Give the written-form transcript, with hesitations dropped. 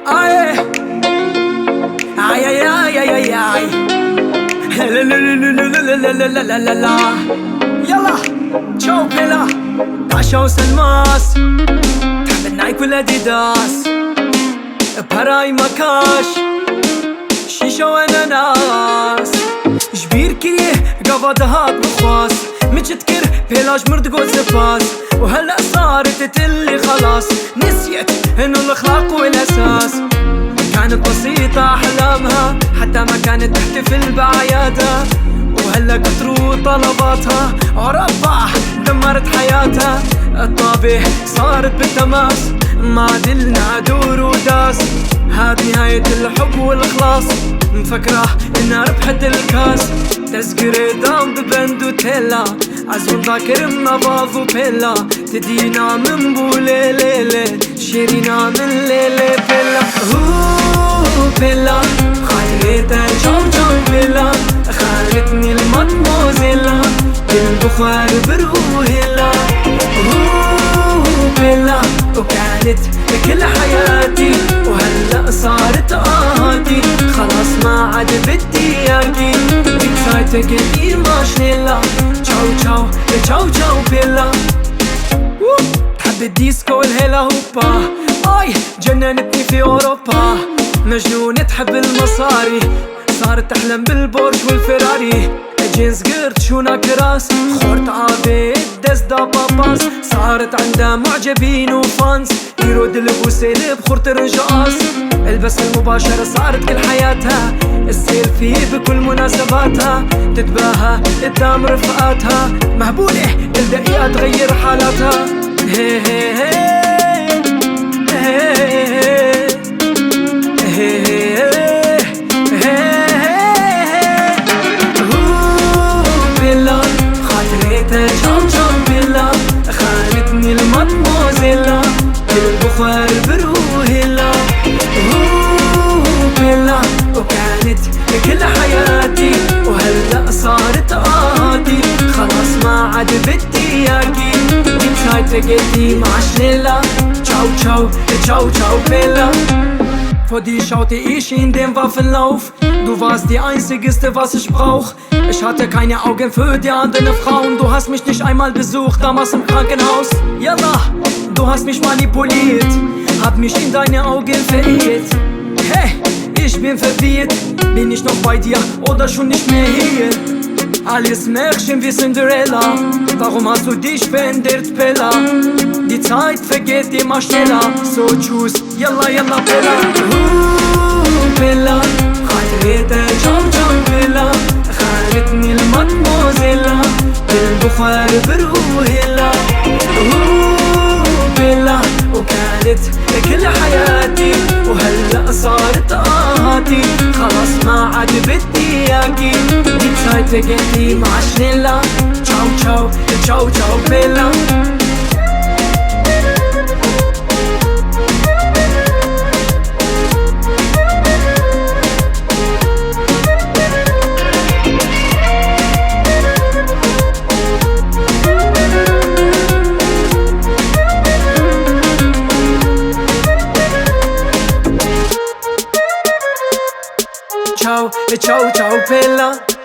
Ay, ay, ay, ay, ay, ay, ay. La la la la la la la la la la la. يلا تشاو بيلا عشا وسلماس تحب نايك ولا ديداس براي مكاش شيشة واناناس جبير كريه قفا هات بخواس متشتكر بيلاش مرد قول سباس وهلأ صارت تلي خلاص نسيت انو الاخلاق والاساس كانت بسيطة احلامها حتى ما كانت تحتفل بعيادها وهلا كتروا طلباتها عربع دمرت حياتها الطابع صارت بالتماس ما عدلنا دور وداس هاد نهاية الحب والإخلاص مفكرة إنها ربحت الكاس تذكرة دام ببند وتيلا عزم ذاكر منباض وبيلا تدينا من بولي ليلي شيرينا من ليلي بيلا بيلا خليتها تشاو تشاو بيلا خالتني المدموزيلا بالبخار بروهيلا بيلا وكانت كل حياتي وهلأ صارت عادي خلاص ما عاد بدي اجي اكسايتك انتي ماشنيلا تشاو تشاو تشاو تشاو بيلا تحب الديسكو والهيلا هوبا اي جننتني في اوروبا مجنونة تحب المصاري صارت تحلم بالبورش والفراري جينز قرت شونا كراس خورت عابد دز دا باباس صارت عندها معجبين وفانز يرود البوسيل بخورت الرجاس البس المباشرة صارت كل حياتها السيلفي بكل مناسباتها تتباهى قدام رفقاتها مهبولة كل دقيقة تغير حالاتها هي هي هي هي هي تشاو تشاو بيلا خانتني المدموزيلا بالبخار بروهيلا بيلا وكانت كل حياتي وهلأ صارت عادي خلاص ما عاد بدي اجي اكسايتك انتي ماشنيلا تشاو تشاو تشاو تشاو بيلا Vor dir schaute ich in den Waffenlauf. Du warst die einzigste, was ich brauch. Ich hatte keine Augen für die anderen Frauen. Du hast mich nicht einmal besucht, damals im Krankenhaus. Yallah, du hast mich manipuliert, hab mich in deine Augen verirrt. Hey, ich bin verwirrt, bin ich noch bei dir oder schon nicht mehr hier? Alles Märchen wie Cinderella, warum hast du dich verändert, Pella? Die Zeit vergeht immer schneller, so tschüss, yalla yalla Pella. Pella, خليتها تشاو تشاو بيلا خالتني المدموزيلا بالبخار بروهيلا بيلا وكانت كل حياتي وهلأ صارت عادي خلاص ما عاد بدي اجي اكسايتك انتي ماشنيلا تشاو تشاو تشاو تشاو بيلا Ciao, ciao, ciao, Pella.